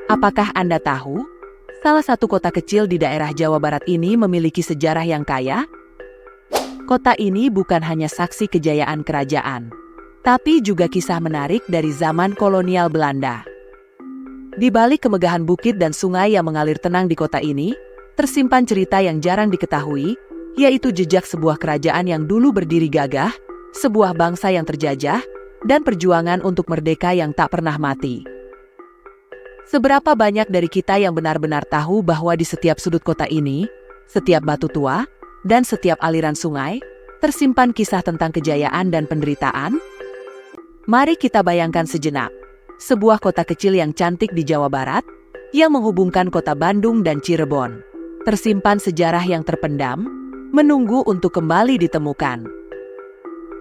Apakah Anda tahu? Salah satu kota kecil di daerah Jawa Barat ini memiliki sejarah yang kaya. Kota ini bukan hanya saksi kejayaan kerajaan, tapi juga kisah menarik dari zaman kolonial Belanda. Di balik kemegahan bukit dan sungai yang mengalir tenang di kota ini, tersimpan cerita yang jarang diketahui, yaitu jejak sebuah kerajaan yang dulu berdiri gagah, sebuah bangsa yang terjajah, dan perjuangan untuk merdeka yang tak pernah mati. Seberapa banyak dari kita yang benar-benar tahu bahwa di setiap sudut kota ini, setiap batu tua, dan setiap aliran sungai, tersimpan kisah tentang kejayaan dan penderitaan? Mari kita bayangkan sejenak. Sebuah kota kecil yang cantik di Jawa Barat, yang menghubungkan kota Bandung dan Cirebon. Tersimpan sejarah yang terpendam, menunggu untuk kembali ditemukan.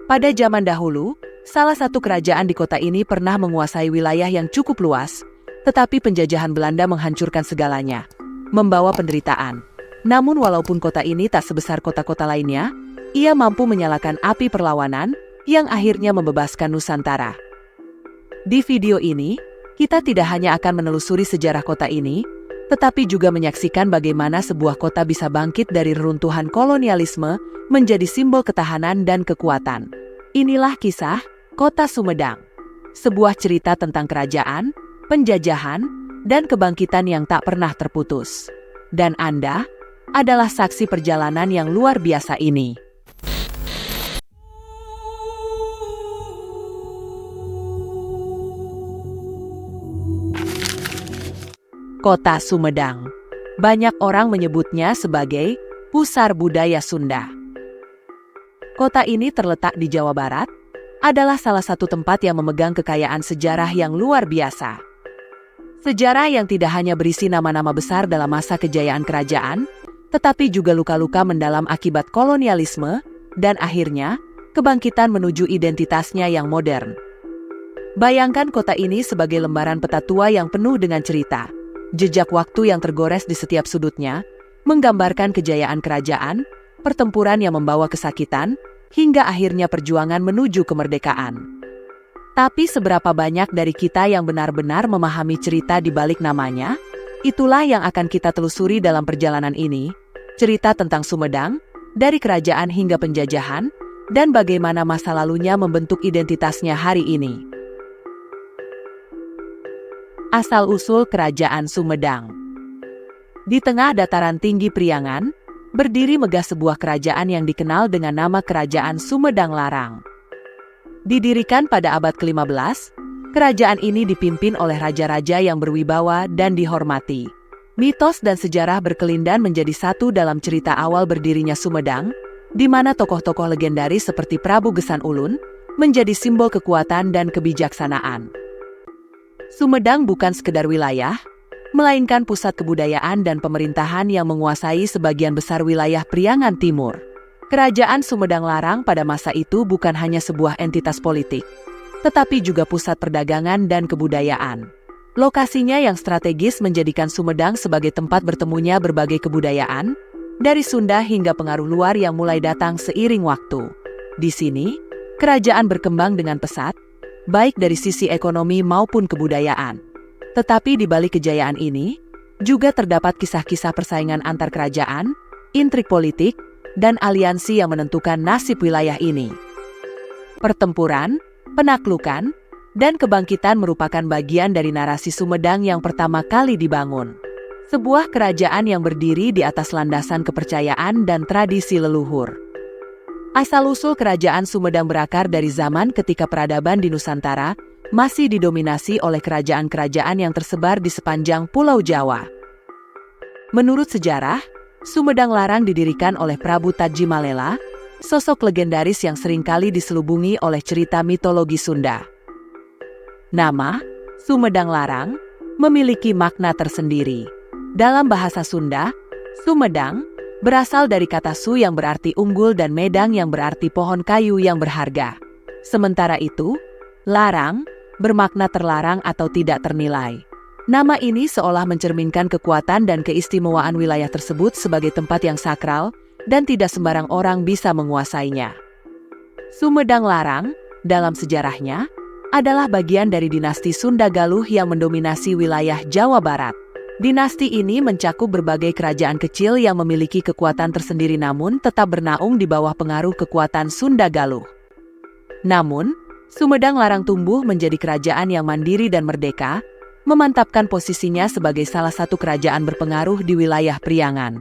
Pada zaman dahulu, salah satu kerajaan di kota ini pernah menguasai wilayah yang cukup luas, tetapi penjajahan Belanda menghancurkan segalanya, membawa penderitaan. Namun walaupun kota ini tak sebesar kota-kota lainnya, ia mampu menyalakan api perlawanan yang akhirnya membebaskan Nusantara. Di video ini, kita tidak hanya akan menelusuri sejarah kota ini, tetapi juga menyaksikan bagaimana sebuah kota bisa bangkit dari reruntuhan kolonialisme menjadi simbol ketahanan dan kekuatan. Inilah kisah Kota Sumedang, sebuah cerita tentang kerajaan, penjajahan, dan kebangkitan yang tak pernah terputus. Dan Anda adalah saksi perjalanan yang luar biasa ini. Kota Sumedang. Banyak orang menyebutnya sebagai pusar budaya Sunda. Kota ini terletak di Jawa Barat, adalah salah satu tempat yang memegang kekayaan sejarah yang luar biasa. Sejarah yang tidak hanya berisi nama-nama besar dalam masa kejayaan kerajaan, tetapi juga luka-luka mendalam akibat kolonialisme, dan akhirnya, kebangkitan menuju identitasnya yang modern. Bayangkan kota ini sebagai lembaran peta tua yang penuh dengan cerita. Jejak waktu yang tergores di setiap sudutnya, menggambarkan kejayaan kerajaan, pertempuran yang membawa kesakitan, hingga akhirnya perjuangan menuju kemerdekaan. Tapi seberapa banyak dari kita yang benar-benar memahami cerita di balik namanya? Itulah yang akan kita telusuri dalam perjalanan ini. Cerita tentang Sumedang, dari kerajaan hingga penjajahan, dan bagaimana masa lalunya membentuk identitasnya hari ini. Asal-usul Kerajaan Sumedang. Di tengah dataran tinggi Priangan, berdiri megah sebuah kerajaan yang dikenal dengan nama Kerajaan Sumedang Larang. Didirikan pada abad ke-15, kerajaan ini dipimpin oleh raja-raja yang berwibawa dan dihormati. Mitos dan sejarah berkelindan menjadi satu dalam cerita awal berdirinya Sumedang, di mana tokoh-tokoh legendaris seperti Prabu Gesan Ulun menjadi simbol kekuatan dan kebijaksanaan. Sumedang bukan sekedar wilayah, melainkan pusat kebudayaan dan pemerintahan yang menguasai sebagian besar wilayah Priangan Timur. Kerajaan Sumedang Larang pada masa itu bukan hanya sebuah entitas politik, tetapi juga pusat perdagangan dan kebudayaan. Lokasinya yang strategis menjadikan Sumedang sebagai tempat bertemunya berbagai kebudayaan, dari Sunda hingga pengaruh luar yang mulai datang seiring waktu. Di sini, kerajaan berkembang dengan pesat, baik dari sisi ekonomi maupun kebudayaan. Tetapi di balik kejayaan ini, juga terdapat kisah-kisah persaingan antar kerajaan, intrik politik, dan aliansi yang menentukan nasib wilayah ini. Pertempuran, penaklukan, dan kebangkitan merupakan bagian dari narasi Sumedang yang pertama kali dibangun. Sebuah kerajaan yang berdiri di atas landasan kepercayaan dan tradisi leluhur. Asal-usul Kerajaan Sumedang berakar dari zaman ketika peradaban di Nusantara masih didominasi oleh kerajaan-kerajaan yang tersebar di sepanjang Pulau Jawa. Menurut sejarah, Sumedang Larang didirikan oleh Prabu Tajimalela, sosok legendaris yang seringkali diselubungi oleh cerita mitologi Sunda. Nama, Sumedang Larang, memiliki makna tersendiri. Dalam bahasa Sunda, Sumedang berasal dari kata su yang berarti unggul dan medang yang berarti pohon kayu yang berharga. Sementara itu, larang bermakna terlarang atau tidak ternilai. Nama ini seolah mencerminkan kekuatan dan keistimewaan wilayah tersebut sebagai tempat yang sakral dan tidak sembarang orang bisa menguasainya. Sumedang Larang, dalam sejarahnya, adalah bagian dari dinasti Sunda Galuh yang mendominasi wilayah Jawa Barat. Dinasti ini mencakup berbagai kerajaan kecil yang memiliki kekuatan tersendiri namun tetap bernaung di bawah pengaruh kekuatan Sunda Galuh. Namun, Sumedang Larang tumbuh menjadi kerajaan yang mandiri dan merdeka, memantapkan posisinya sebagai salah satu kerajaan berpengaruh di wilayah Priangan.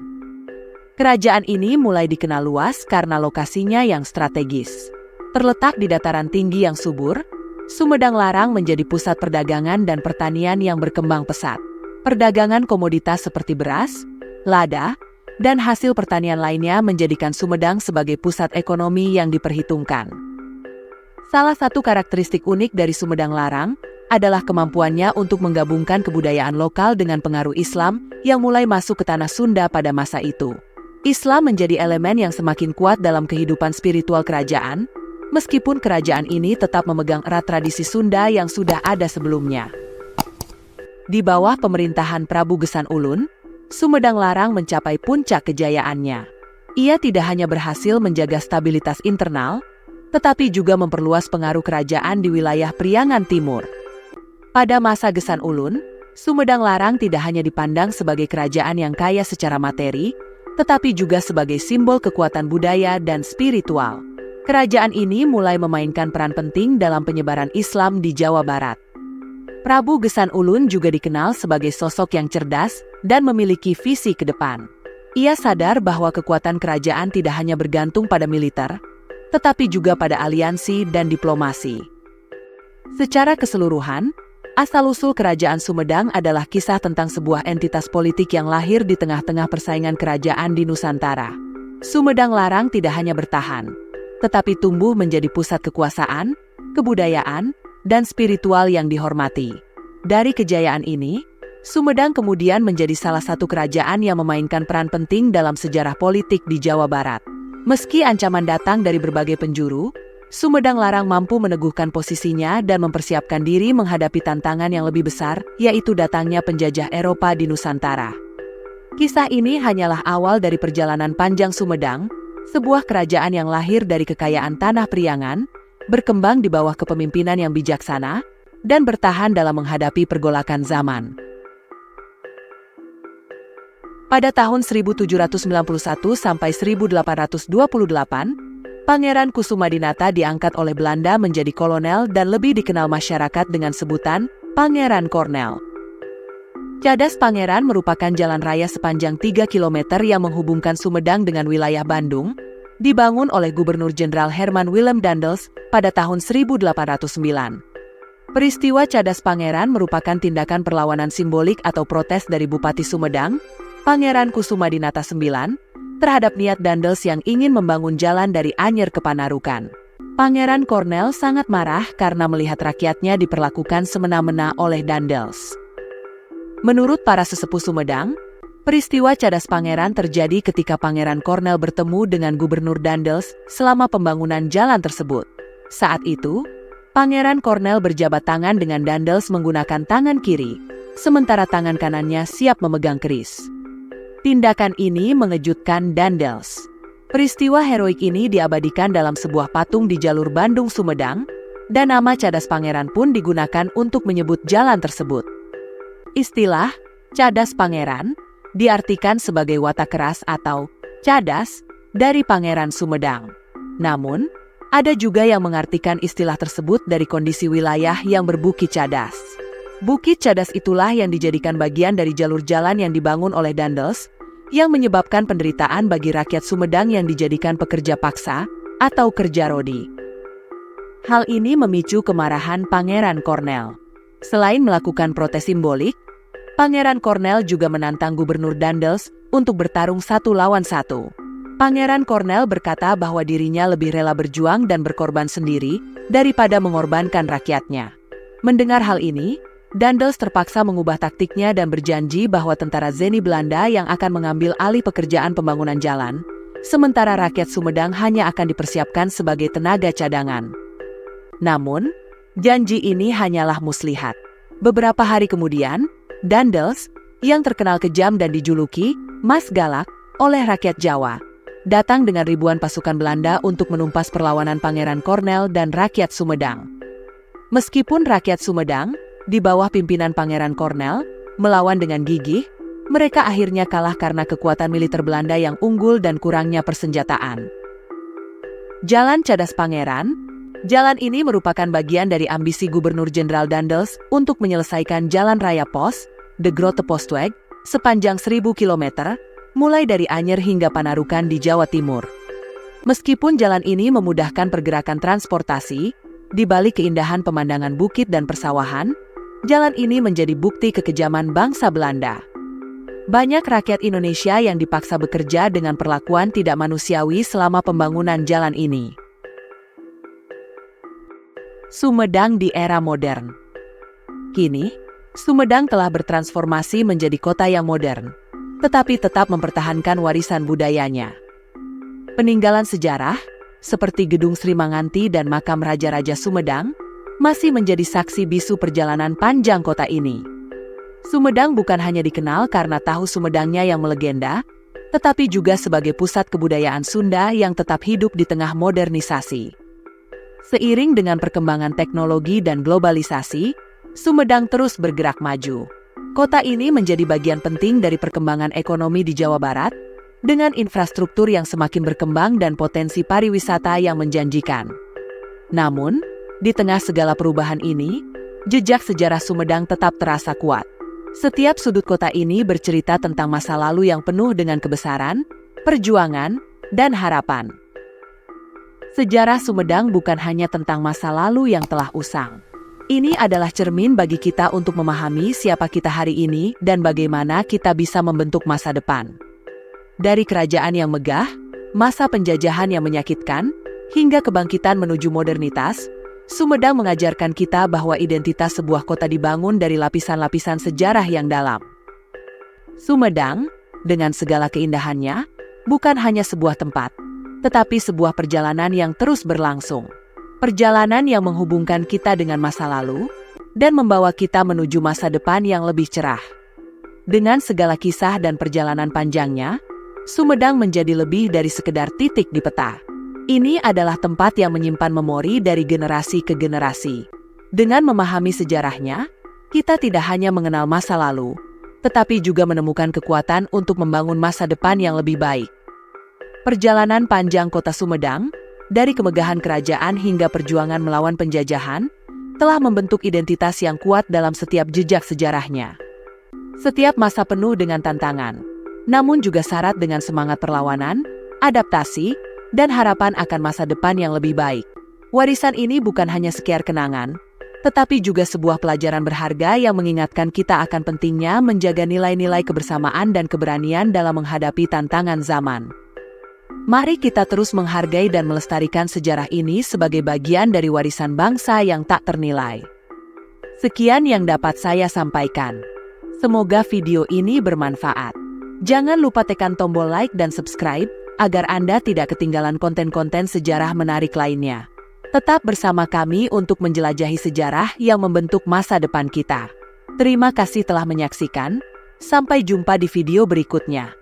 Kerajaan ini mulai dikenal luas karena lokasinya yang strategis. Terletak di dataran tinggi yang subur, Sumedang Larang menjadi pusat perdagangan dan pertanian yang berkembang pesat. Perdagangan komoditas seperti beras, lada, dan hasil pertanian lainnya menjadikan Sumedang sebagai pusat ekonomi yang diperhitungkan. Salah satu karakteristik unik dari Sumedang Larang adalah kemampuannya untuk menggabungkan kebudayaan lokal dengan pengaruh Islam yang mulai masuk ke tanah Sunda pada masa itu. Islam menjadi elemen yang semakin kuat dalam kehidupan spiritual kerajaan, meskipun kerajaan ini tetap memegang erat tradisi Sunda yang sudah ada sebelumnya. Di bawah pemerintahan Prabu Gesan Ulun, Sumedang Larang mencapai puncak kejayaannya. Ia tidak hanya berhasil menjaga stabilitas internal, tetapi juga memperluas pengaruh kerajaan di wilayah Priangan Timur. Pada masa Gesan Ulun, Sumedang Larang tidak hanya dipandang sebagai kerajaan yang kaya secara materi, tetapi juga sebagai simbol kekuatan budaya dan spiritual. Kerajaan ini mulai memainkan peran penting dalam penyebaran Islam di Jawa Barat. Prabu Gesan Ulun juga dikenal sebagai sosok yang cerdas dan memiliki visi ke depan. Ia sadar bahwa kekuatan kerajaan tidak hanya bergantung pada militer, tetapi juga pada aliansi dan diplomasi. Secara keseluruhan, asal-usul kerajaan Sumedang adalah kisah tentang sebuah entitas politik yang lahir di tengah-tengah persaingan kerajaan di Nusantara. Sumedang Larang tidak hanya bertahan, tetapi tumbuh menjadi pusat kekuasaan, kebudayaan, dan spiritual yang dihormati. Dari kejayaan ini, Sumedang kemudian menjadi salah satu kerajaan yang memainkan peran penting dalam sejarah politik di Jawa Barat. Meski ancaman datang dari berbagai penjuru, Sumedang Larang mampu meneguhkan posisinya dan mempersiapkan diri menghadapi tantangan yang lebih besar, yaitu datangnya penjajah Eropa di Nusantara. Kisah ini hanyalah awal dari perjalanan panjang Sumedang, sebuah kerajaan yang lahir dari kekayaan tanah Priangan, berkembang di bawah kepemimpinan yang bijaksana, dan bertahan dalam menghadapi pergolakan zaman. Pada tahun 1791 sampai 1828, Pangeran Kusumadinata diangkat oleh Belanda menjadi kolonel dan lebih dikenal masyarakat dengan sebutan Pangeran Kornel. Cadas Pangeran merupakan jalan raya sepanjang 3 km yang menghubungkan Sumedang dengan wilayah Bandung, dibangun oleh Gubernur Jenderal Herman Willem Daendels pada tahun 1809. Peristiwa Cadas Pangeran merupakan tindakan perlawanan simbolik atau protes dari Bupati Sumedang, Pangeran Kusumadinata IX, terhadap niat Daendels yang ingin membangun jalan dari Anyer ke Panarukan. Pangeran Kornel sangat marah karena melihat rakyatnya diperlakukan semena-mena oleh Daendels. Menurut para sesepuh Sumedang, peristiwa Cadas Pangeran terjadi ketika Pangeran Kornel bertemu dengan Gubernur Daendels selama pembangunan jalan tersebut. Saat itu, Pangeran Kornel berjabat tangan dengan Daendels menggunakan tangan kiri, sementara tangan kanannya siap memegang keris. Tindakan ini mengejutkan Daendels. Peristiwa heroik ini diabadikan dalam sebuah patung di jalur Bandung-Sumedang, dan nama Cadas Pangeran pun digunakan untuk menyebut jalan tersebut. Istilah Cadas Pangeran diartikan sebagai watak keras atau cadas dari Pangeran Sumedang. Namun, ada juga yang mengartikan istilah tersebut dari kondisi wilayah yang berbukit cadas. Bukit cadas itulah yang dijadikan bagian dari jalur jalan yang dibangun oleh Daendels, yang menyebabkan penderitaan bagi rakyat Sumedang yang dijadikan pekerja paksa atau kerja rodi. Hal ini memicu kemarahan Pangeran Kornel. Selain melakukan protes simbolik, Pangeran Kornel juga menantang Gubernur Daendels untuk bertarung 1 lawan 1. Pangeran Kornel berkata bahwa dirinya lebih rela berjuang dan berkorban sendiri daripada mengorbankan rakyatnya. Mendengar hal ini, Daendels terpaksa mengubah taktiknya dan berjanji bahwa tentara Zeni Belanda yang akan mengambil alih pekerjaan pembangunan jalan, sementara rakyat Sumedang hanya akan dipersiapkan sebagai tenaga cadangan. Namun, janji ini hanyalah muslihat. Beberapa hari kemudian, Daendels, yang terkenal kejam dan dijuluki Mas Galak oleh rakyat Jawa, datang dengan ribuan pasukan Belanda untuk menumpas perlawanan Pangeran Kornel dan rakyat Sumedang. Meskipun rakyat Sumedang, di bawah pimpinan Pangeran Cornel, melawan dengan gigih, mereka akhirnya kalah karena kekuatan militer Belanda yang unggul dan kurangnya persenjataan. Jalan Cadas Pangeran. Jalan ini merupakan bagian dari ambisi Gubernur Jenderal Daendels untuk menyelesaikan Jalan Raya Pos, De Grote Postweg, sepanjang 1000 km, mulai dari Anyer hingga Panarukan di Jawa Timur. Meskipun jalan ini memudahkan pergerakan transportasi, di balik keindahan pemandangan bukit dan persawahan, jalan ini menjadi bukti kekejaman bangsa Belanda. Banyak rakyat Indonesia yang dipaksa bekerja dengan perlakuan tidak manusiawi selama pembangunan jalan ini. Sumedang di era modern. Kini, Sumedang telah bertransformasi menjadi kota yang modern, tetapi tetap mempertahankan warisan budayanya. Peninggalan sejarah, seperti Gedung Sri Manganti dan Makam Raja-Raja Sumedang, masih menjadi saksi bisu perjalanan panjang kota ini. Sumedang bukan hanya dikenal karena tahu Sumedangnya yang melegenda, tetapi juga sebagai pusat kebudayaan Sunda yang tetap hidup di tengah modernisasi. Seiring dengan perkembangan teknologi dan globalisasi, Sumedang terus bergerak maju. Kota ini menjadi bagian penting dari perkembangan ekonomi di Jawa Barat, dengan infrastruktur yang semakin berkembang dan potensi pariwisata yang menjanjikan. Namun, di tengah segala perubahan ini, jejak sejarah Sumedang tetap terasa kuat. Setiap sudut kota ini bercerita tentang masa lalu yang penuh dengan kebesaran, perjuangan, dan harapan. Sejarah Sumedang bukan hanya tentang masa lalu yang telah usang. Ini adalah cermin bagi kita untuk memahami siapa kita hari ini dan bagaimana kita bisa membentuk masa depan. Dari kerajaan yang megah, masa penjajahan yang menyakitkan, hingga kebangkitan menuju modernitas, Sumedang mengajarkan kita bahwa identitas sebuah kota dibangun dari lapisan-lapisan sejarah yang dalam. Sumedang, dengan segala keindahannya, bukan hanya sebuah tempat, tetapi sebuah perjalanan yang terus berlangsung. Perjalanan yang menghubungkan kita dengan masa lalu, dan membawa kita menuju masa depan yang lebih cerah. Dengan segala kisah dan perjalanan panjangnya, Sumedang menjadi lebih dari sekedar titik di peta. Ini adalah tempat yang menyimpan memori dari generasi ke generasi. Dengan memahami sejarahnya, kita tidak hanya mengenal masa lalu, tetapi juga menemukan kekuatan untuk membangun masa depan yang lebih baik. Perjalanan panjang kota Sumedang, dari kemegahan kerajaan hingga perjuangan melawan penjajahan, telah membentuk identitas yang kuat dalam setiap jejak sejarahnya. Setiap masa penuh dengan tantangan, namun juga syarat dengan semangat perlawanan, adaptasi, dan harapan akan masa depan yang lebih baik. Warisan ini bukan hanya sekedar kenangan, tetapi juga sebuah pelajaran berharga yang mengingatkan kita akan pentingnya menjaga nilai-nilai kebersamaan dan keberanian dalam menghadapi tantangan zaman. Mari kita terus menghargai dan melestarikan sejarah ini sebagai bagian dari warisan bangsa yang tak ternilai. Sekian yang dapat saya sampaikan. Semoga video ini bermanfaat. Jangan lupa tekan tombol like dan subscribe, agar Anda tidak ketinggalan konten-konten sejarah menarik lainnya. Tetap bersama kami untuk menjelajahi sejarah yang membentuk masa depan kita. Terima kasih telah menyaksikan. Sampai jumpa di video berikutnya.